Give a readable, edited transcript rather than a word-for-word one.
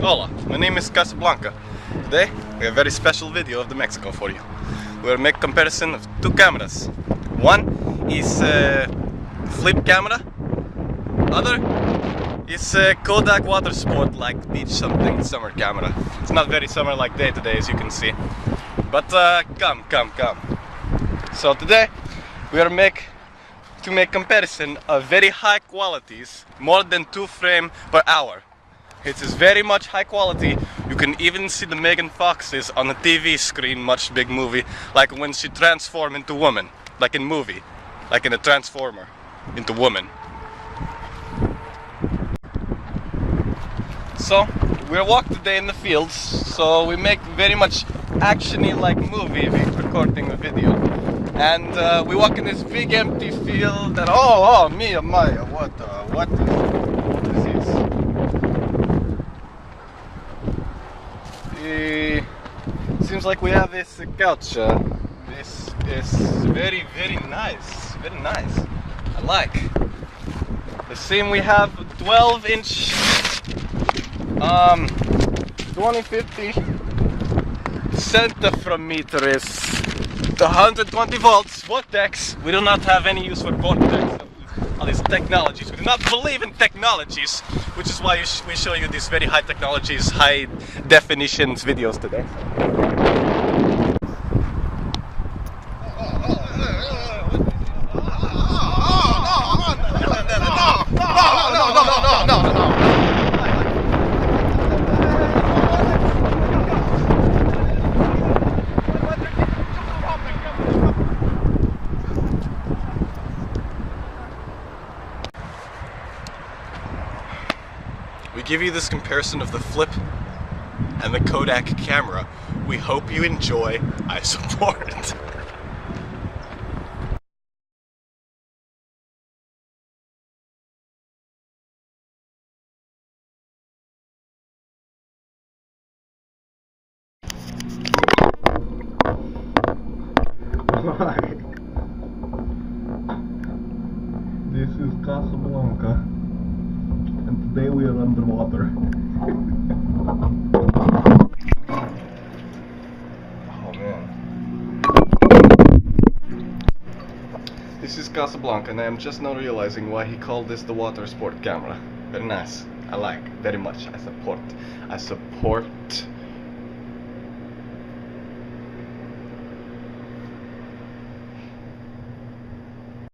Hola, my name is Casablanca. Today we have a very special video of the Mexico for you. We will make comparison of two cameras. One is a flip camera, other is a Kodak water sport like beach something summer camera. It's not very summer like day today as you can see. But come. So today we are make comparison of very high qualities, more than 2 frames per hour. It is very much high quality. You can even see the Megan Foxes on the TV screen, much big movie, like when she transformed into woman, like in movie, like in a Transformer, into woman. So we're walking today in the fields, so we make very much actiony like movie recording a video. And we walk in this big empty field and oh Mia Maya, what is this? Seems like we have this couch. This is very nice, very nice. I like. The same we have 12-inch 2050 centimeter is the 120 volts vortex. We do not have any use for vortex. All these technologies. We do not believe in technologies, which is why we show you these very high technologies, high definitions videos today. No. We give you this comparison of the Flip and the Kodak camera. We hope you enjoy. I support. This is Casablanca. And today we are underwater. Oh man. This is Casablanca and I am just now realizing why he called this the water sport camera. Very nice. I like very much. I support.